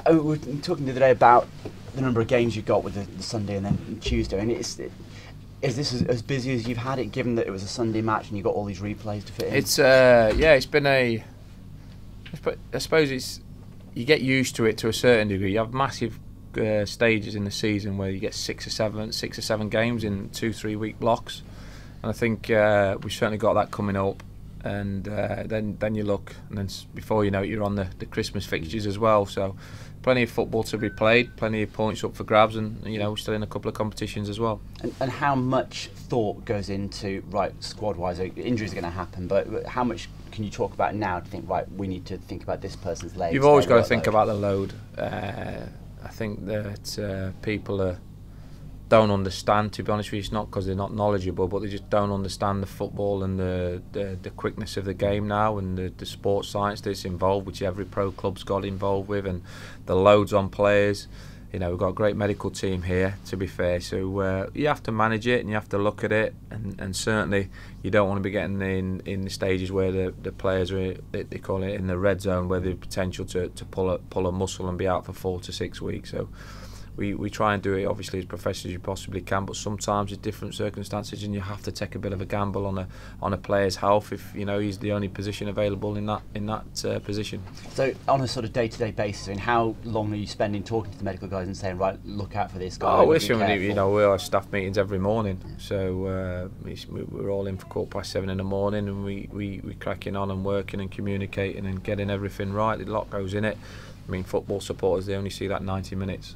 we were talking the other day about the number of games you got with the Sunday and then Tuesday. And is this as busy as you've had it, given that it was a Sunday match and you got all these replays to fit in? It's it's been I suppose you get used to it to a certain degree. You have massive stages in the season where you get six or seven games in 2-3 week blocks, and I think we've certainly got that coming up. And then you look, and then before you know it, you're on the Christmas fixtures as well. So plenty of football to be played, plenty of points up for grabs, and we're still in a couple of competitions as well. And how much thought goes into, right, squad-wise, injuries are going to happen, but how much can you talk about now to think, right, we need to think about this person's legs? You've always got to think about the load. I think that people don't understand, to be honest with you. It's not because they're not knowledgeable, but they just don't understand the football and the quickness of the game now, and the sports science that's involved, which every pro club's got involved with, and the loads on players. We've got a great medical team here, to be fair, so you have to manage it and you have to look at it, and certainly you don't want to be getting in the stages where the players are, they call it, in the red zone, where they've potential to pull a muscle and be out for 4 to 6 weeks. So we try and do it obviously as professionally as you possibly can, but sometimes it's different circumstances and you have to take a bit of a gamble on a player's health if he's the only position available in that position. So on a sort of day-to-day basis, I mean, how long are you spending talking to the medical guys and saying, right, look out for this guy? Oh, listen, we have staff meetings every morning, so we're all in for 7:15 in the morning, and we cracking on and working and communicating and getting everything right. A lot goes in it. I mean, football supporters, they only see that 90 minutes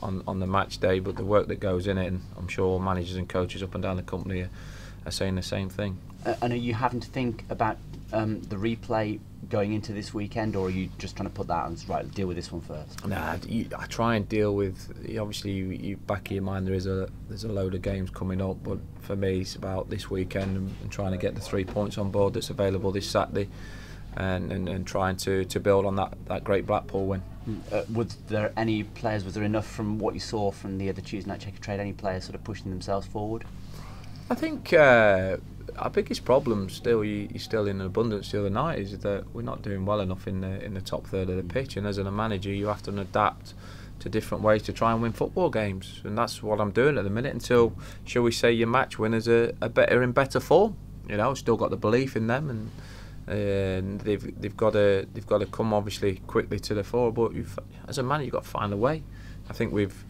on the match day, but the work that goes in it, and I'm sure managers and coaches up and down the company are saying the same thing. And are you having to think about the replay going into this weekend, or are you just trying to put that and right, deal with this one first? Nah, I try and deal with. Obviously, you back of your mind there's a load of games coming up, but for me it's about this weekend and trying to get the 3 points on board that's available this Saturday. And trying to build on that great Blackpool win. Was there any players? Was there enough from what you saw from the other Tuesday night Checkatrade? Any players sort of pushing themselves forward? I think our biggest problem still, you're still in abundance the other night, is that we're not doing well enough in the top third of the pitch. And as a manager, you have to adapt to different ways to try and win football games. And that's what I'm doing at the minute until, shall we say, your match winners are in better form. Still got the belief in them, and they've got to come obviously quickly to the fore, but as a man you've got to find a way. I think we've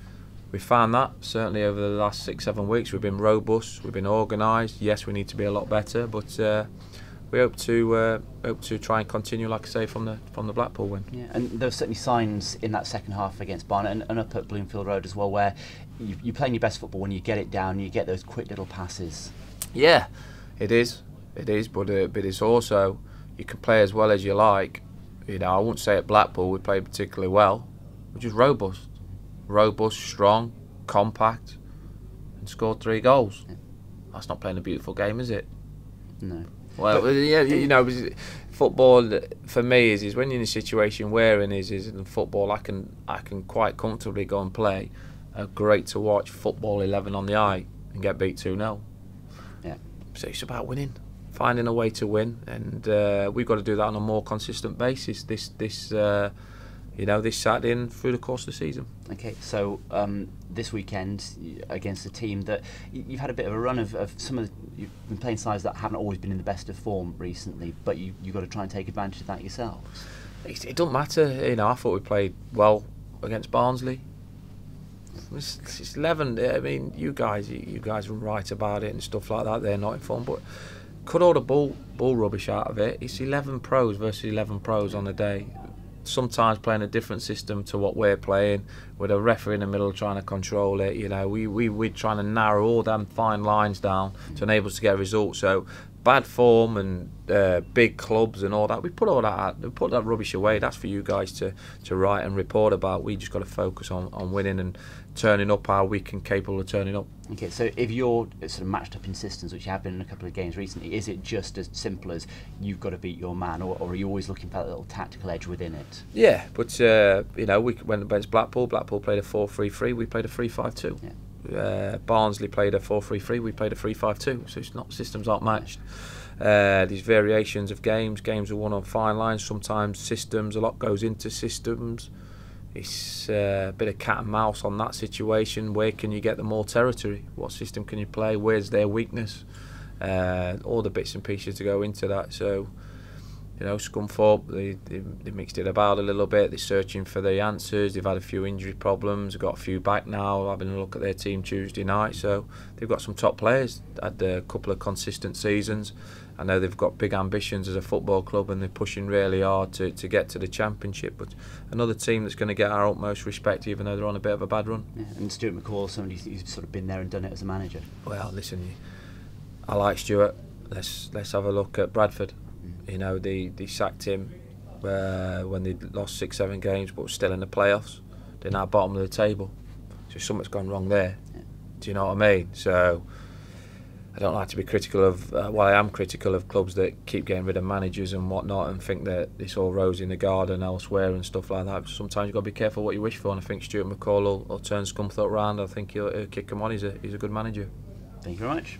found that certainly over the last 6-7 weeks. We've been robust, we've been organised. Yes, we need to be a lot better, but we hope to try and continue, like I say, from the Blackpool win. Yeah, and there were certainly signs in that second half against Barnet and up at Bloomfield Road as well, where you're playing your best football when you get it down, you get those quick little passes. Yeah, it is, but it's also, you can play as well as you like. I wouldn't say at Blackpool we played particularly well. We're just robust, strong, compact, and scored 3 goals. Yeah. That's not playing a beautiful game, is it? No. Well, yeah, football for me is when you're in a situation where is in football, I can quite comfortably go and play a great to watch football 11 on the eye and get beat 2-0. Yeah. So it's about winning. Finding a way to win, and we've got to do that on a more consistent basis this Saturday and through the course of the season. Okay, so this weekend against a team that you've had a bit of a run of some of you've been playing sides that haven't always been in the best of form recently, but you've got to try and take advantage of that yourselves. It doesn't matter, I thought we played well against Barnsley. It's 11. I mean, you guys are right about it and stuff like that. They're not in form, but cut all the ball rubbish out of it. It's 11 pros versus 11 pros on a day. Sometimes playing a different system to what we're playing, with a referee in the middle trying to control it. We're trying to narrow all them fine lines down to enable us to get results. So bad form and big clubs and all that, we put all that out, we put that rubbish away. That's for you guys to write and report about. We just got to focus on winning and turning up how we can capable of turning up. Okay, so if you're sort of matched up in systems, which you have been in a couple of games recently, is it just as simple as you've got to beat your man, or are you always looking for that little tactical edge within it? Yeah, but we went against Blackpool played a 4-3-3, we played a 3-5-2. Yeah. Barnsley played a 4-3-3, we played a 3-5-2, so it's not, systems aren't matched. These variations of games are won on fine lines, sometimes systems, a lot goes into systems. it's a bit of cat and mouse on that situation. Where can you get them more territory? What system can you play? Where's their weakness? All the bits and pieces to go into that. So, you know, Scunthorpe, they mixed it about a little bit. They're searching for the answers. They've had a few injury problems. They've got a few back now. Having a look at their team Tuesday night. So they've got some top players. Had a couple of consistent seasons. I know they've got big ambitions as a football club, and they're pushing really hard to get to the Championship. But another team that's going to get our utmost respect, even though they're on a bit of a bad run. Yeah. And Stuart McCall, somebody who's sort of been there and done it as a manager. Well, listen, I like Stuart. Let's have a look at Bradford. You know, they sacked him when they lost 6-7 games, but were still in the playoffs. They're now bottom of the table. So something's gone wrong there. Yeah. Do you know what I mean? So I don't like to be critical of. Well, I am critical of clubs that keep getting rid of managers and whatnot, and think that it's all rose in the garden elsewhere and stuff like that. But sometimes you've got to be careful what you wish for. And I think Stuart McCall will turn Scunthorpe round. I think he'll kick him on. He's a good manager. Thank you very much.